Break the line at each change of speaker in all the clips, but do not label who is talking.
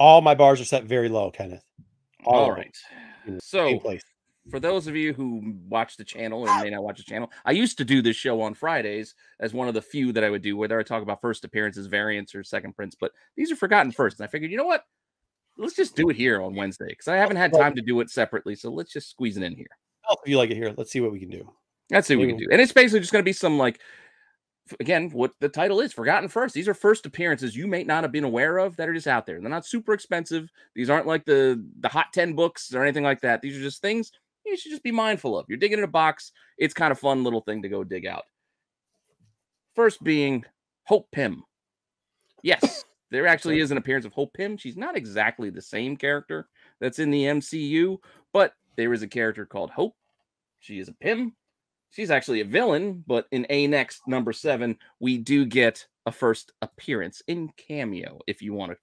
All my bars are set very low, Kenneth.
All right.
Same place.
For those of you who watch the channel or may not watch the channel, I used to do this show on Fridays as one of the few that I would do, whether I talk about first appearances, variants, or second prints. But these are forgotten first. And I figured, you know what? Let's just do it here on Wednesday because I haven't had time to do it separately. So let's just squeeze it in here.
If you like it here, let's see what we can do.
Let's see what we can do. And it's basically just going to be some, like, again, what the title is, Forgotten First. These are first appearances you may not have been aware of that are just out there. They're not super expensive. These aren't like the hot 10 books or anything like that. These are just things you should just be mindful of. You're digging in a box. It's kind of fun little thing to go dig out. First being Hope Pym. Yes, there actually is an appearance of Hope Pym. She's not exactly the same character that's in the MCU, but there is a character called Hope. She is a Pym. She's actually a villain, but in A-Next number 7, we do get a first appearance in cameo, if you want to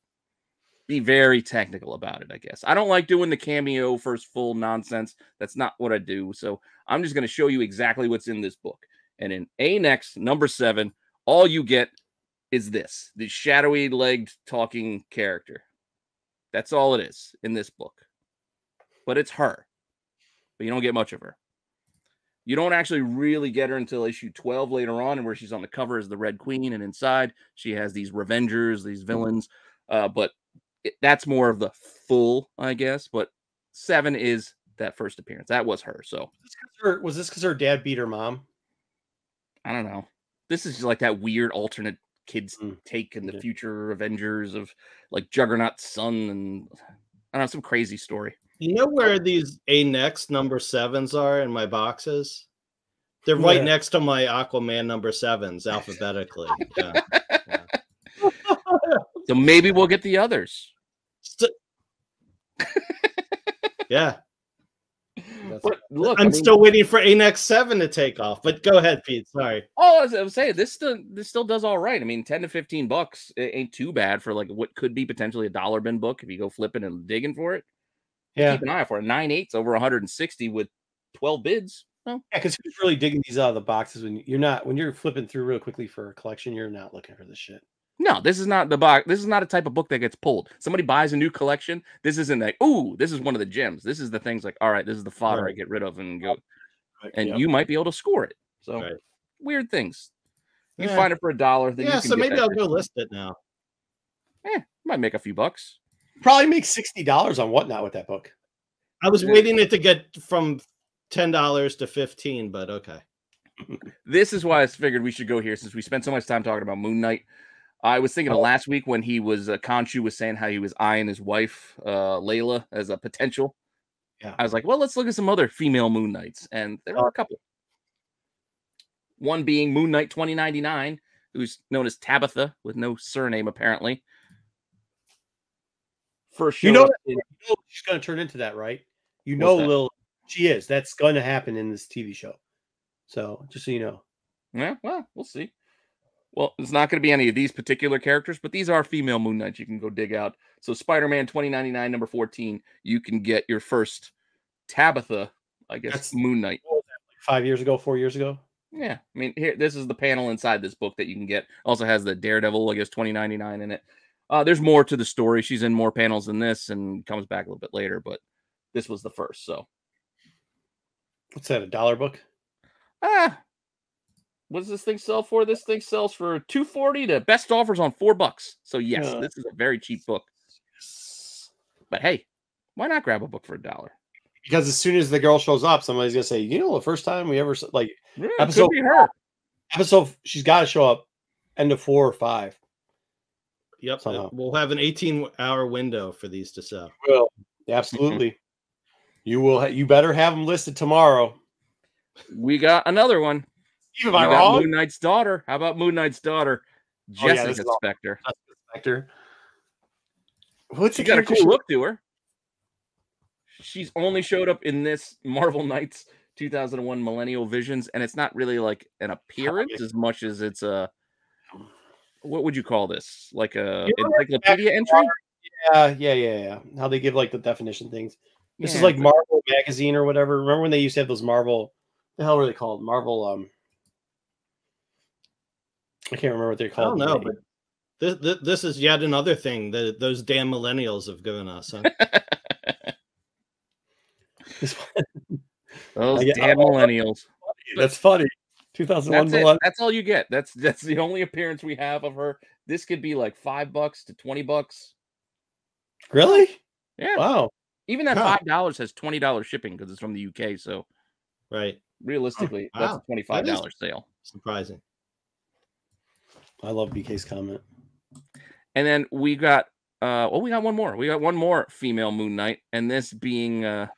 be very technical about it, I guess. I don't like doing the cameo first full nonsense. That's not what I do. So I'm just going to show you exactly what's in this book. And in A-Next number 7, all you get is this, the shadowy legged talking character. That's all it is in this book. But it's her. But you don't get much of her. You don't actually really get her until issue 12 later on, and where she's on the cover as the Red Queen, and inside she has these Revengers, these villains. But that's more of the full, I guess. But 7 is that first appearance. That was her. So
was this because her dad beat her mom?
I don't know. This is like that weird alternate kids take in the future Avengers of like Juggernaut's son, and I don't know, some crazy story.
You know where these A-Next number 7s are in my boxes? They're right next to my Aquaman number 7s alphabetically. Yeah.
So maybe we'll get the others.
Yeah.
But look,
I'm still waiting for A-Next 7 to take off. But go ahead, Pete. Sorry.
Oh, as I was saying, this still does all right. I mean, $10 to $15 it ain't too bad for like what could be potentially a dollar bin book if you go flipping and digging for it. Yeah, keep an eye out for it. 9/8 over 160 with 12 bids. Oh.
Yeah, because who's really digging these out of the boxes when you're flipping through real quickly for a collection, you're not looking for this shit.
No, this is not the box. This is not a type of book that gets pulled. Somebody buys a new collection. This isn't like, ooh, this is one of the gems. This is the things like, all right, this is the fodder I get rid of and go. And you might be able to score it. So weird things. You find it for $1. Then
so maybe I'll go list it now.
Might make a few bucks.
Probably make $60 on Whatnot with that book.
I was waiting it to get from $10 to $15, but okay.
This is why I figured we should go here since we spent so much time talking about Moon Knight. I was thinking of last week when he was Khonshu was saying how he was eyeing his wife Layla as a potential.
Yeah,
I was like, well, let's look at some other female Moon Knights, and there are a couple. One being Moon Knight 2099, who's known as Tabitha with no surname apparently.
First, you know she's going to turn into that, right? You know, she is. That's going to happen in this TV show. So just so you know.
Yeah, well, we'll see. Well, it's not going to be any of these particular characters, but these are female Moon Knights you can go dig out. So Spider-Man 2099, number 14, you can get your first Tabitha, I guess, Moon Knight.
What was that, like 5 years ago, 4 years ago?
Yeah. I mean, here, this is the panel inside this book that you can get. Also has the Daredevil, I guess, 2099 in it. There's more to the story. She's in more panels than this and comes back a little bit later, but this was the first. So,
what's that? $1 book?
What does this thing sell for? This thing sells for $2.40 to best offers on $4. So yes, this is a very cheap book. But hey, why not grab a book for $1?
Because as soon as the girl shows up, somebody's gonna say, you know, the first time we ever like
episode,
she's got to show up end of 4 or 5.
Yep, we'll have an 18-hour window for these to sell.
Well, absolutely. You will. You better have them listed tomorrow.
We got another one.
Am I wrong?
Moon Knight's daughter. How about Moon Knight's daughter, Jessica Spector?
Spector.
She got a cool look to her. She's only showed up in this Marvel Knights 2001 Millennial Visions, and it's not really like an appearance as much as it's a. What would you call this? Like a encyclopedia entry?
Yeah. How they give like the definition things. This is like Marvel magazine or whatever. Remember when they used to have those Marvel? The hell were they called? Marvel. I can't remember what they're called.
I don't know, but This is yet another thing that those damn millennials have given us. Huh?
Those damn millennials.
That's funny. 2001
That's it. That's all you get. That's the only appearance we have of her. This could be like $5 to $20.
Really?
Yeah.
Wow.
Even that $5 has $20 shipping because it's from the UK. So,
right.
Realistically, that's a $25 sale.
Surprising.
I love BK's comment.
And then we got we got one more. We got one more female Moon Knight, and this being I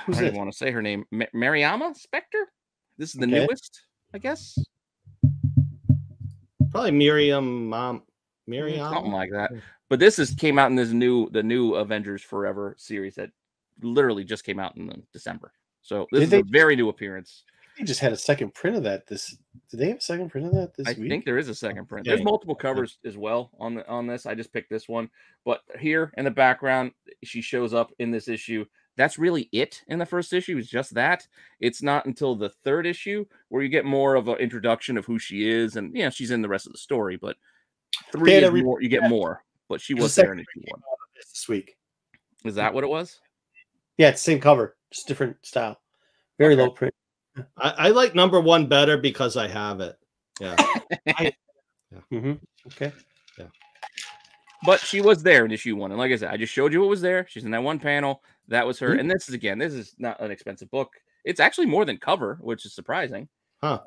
don't even want to say her name. Mariama Spector. This is the newest, I guess.
Probably Miriam,
something like that. But this came out in the new Avengers Forever series that literally just came out in December. So this is a very new appearance.
They just had a second print of that. Did they have a second print of that this week?
I think there is a second print. There's multiple covers as well on this. I just picked this one. But here in the background, she shows up in this issue. That's really it in the first issue. It's just that. It's not until the third issue where you get more of an introduction of who she is. And, she's in the rest of the story. But 3 is more, you get more. But she was there in issue 1.
This week.
Is that what it was?
Yeah, it's the same cover. Just different style. Very low print.
I like number 1 better because I have it. Yeah.
Okay.
Yeah.
But she was there in issue 1. And like I said, I just showed you what was there. She's in that one panel. That was her. And this is not an expensive book. It's actually more than cover, which is surprising.
Huh.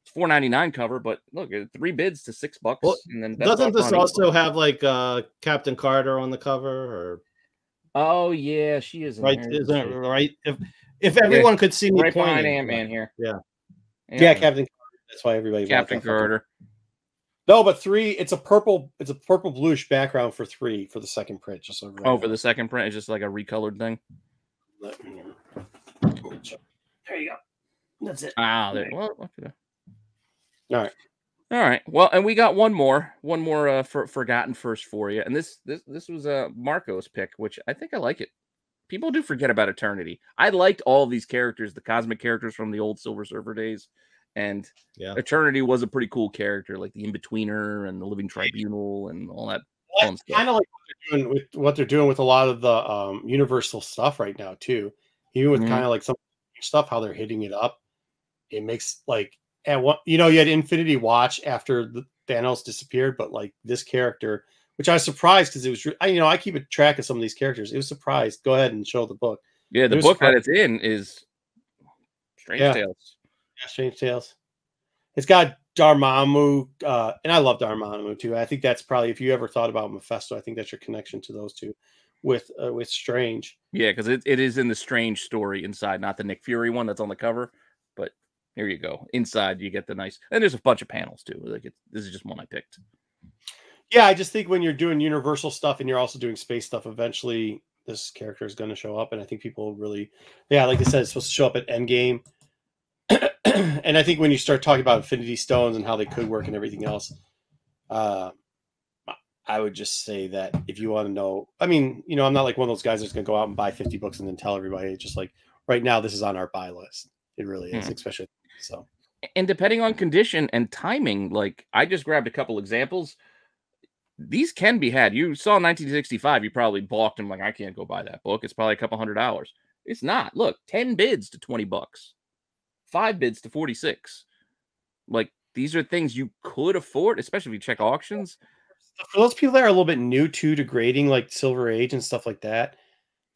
It's $4.99 cover, but look, 3 bids to $6.
Well,
and then
doesn't this also have like Captain Carter on the cover? Or
oh yeah, she is.
Right? Isn't it right? If everyone could see me
right behind
pointing,
Ant-Man here.
Yeah, Captain Carter. That's why everybody.
Captain Carter.
No, but 3. It's a purple bluish background for 3 for the second print. Just so
for the second print, it's just like a recolored thing.
There you go. That's it.
All right. Well, and we got one more forgotten first for you, and this was a Marco's pick, which I think I like it. People do forget about Eternity. I liked all of these characters, the cosmic characters from the old Silver Surfer days, and Eternity was a pretty cool character, like the In-Betweener and the Living Tribunal and all that fun stuff.
Kind of like what they're doing with a lot of the Universal stuff right now too. Even with kind of like some stuff, how they're hitting it up, it makes like. And you had Infinity Watch after Thanos disappeared, but like this character, which I was surprised because it was, I keep a track of some of these characters. It was surprised. Go ahead and show the book.
Yeah, the book that it's in is Strange Tales.
Yeah, Strange Tales. It's got Dormammu, and I love Dormammu too. I think that's probably, if you ever thought about Mephisto, I think that's your connection to those two with Strange.
Yeah, because it is in the Strange story inside, not the Nick Fury one that's on the cover, but. Here you go. Inside, you get the nice, and there's a bunch of panels too. Like this is just one I picked.
Yeah, I just think when you're doing Universal stuff and you're also doing space stuff, eventually this character is going to show up, and I think people really, like I said, it's supposed to show up at Endgame. And I think when you start talking about Infinity Stones and how they could work and everything else, I would just say that if you want to know, I'm not like one of those guys that's going to go out and buy 50 books and then tell everybody. It's just like right now, this is on our buy list. It really is, especially so.
And depending on condition and timing, like I just grabbed a couple examples. These can be had. You saw 1965, you probably balked and like, I can't go buy that book. It's probably a couple $100. It's not. Look, 10 bids to $20, 5 bids to 46. Like these are things you could afford, especially if you check auctions.
For those people that are a little bit new to grading, like Silver Age and stuff like that,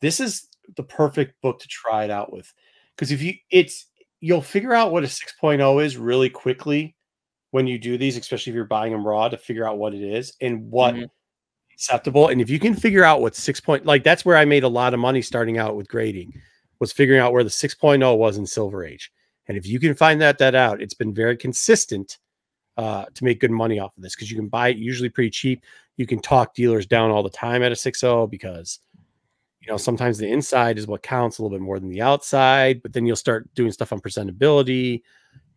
this is the perfect book to try it out with. Because you'll figure out what a 6.0 is really quickly when you do these, especially if you're buying them raw, to figure out what it is and what acceptable. And if you can figure out what 6. Like that's where I made a lot of money starting out with grading, was figuring out where the 6.0 was in Silver Age. And if you can find that out, it's been very consistent to make good money off of this, because you can buy it usually pretty cheap. You can talk dealers down all the time at a 6.0 because sometimes the inside is what counts a little bit more than the outside, but then you'll start doing stuff on presentability.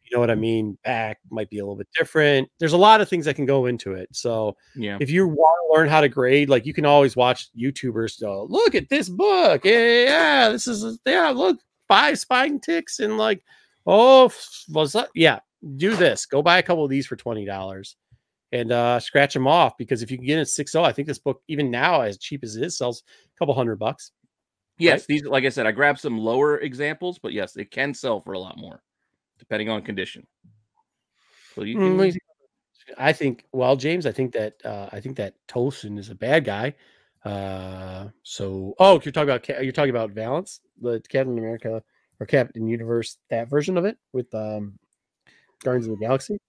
You know what I mean? Back might be a little bit different. There's a lot of things that can go into it. So if you want to learn how to grade, like you can always watch YouTubers go, look at this book. Yeah, this is, look, 5 spine ticks and like, do this. Go buy a couple of these for $20. and scratch them off, because if you can get it 6.0, I think this book, even now, as cheap as it is, sells a couple $100.
Yes,
right?
these, like I said, I grabbed some lower examples, but yes, it can sell for a lot more, depending on condition. So you can.
I think, well, James, I think that Tolson is a bad guy. So, oh, you're talking about Valance, the Captain America or Captain Universe, that version of it with Guardians of the Galaxy.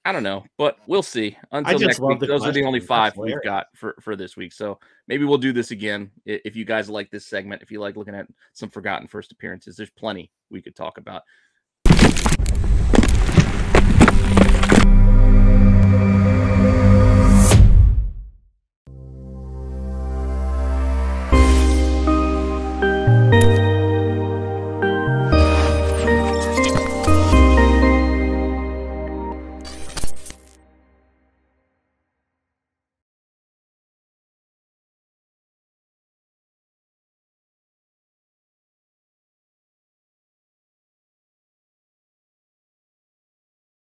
I don't know, but we'll see. Until
just
next
love
week,
the
those are the only
question.
5
That's
we've
hilarious.
got for this week. So maybe we'll do this again. If you guys like this segment, if you like looking at some forgotten first appearances, there's plenty we could talk about.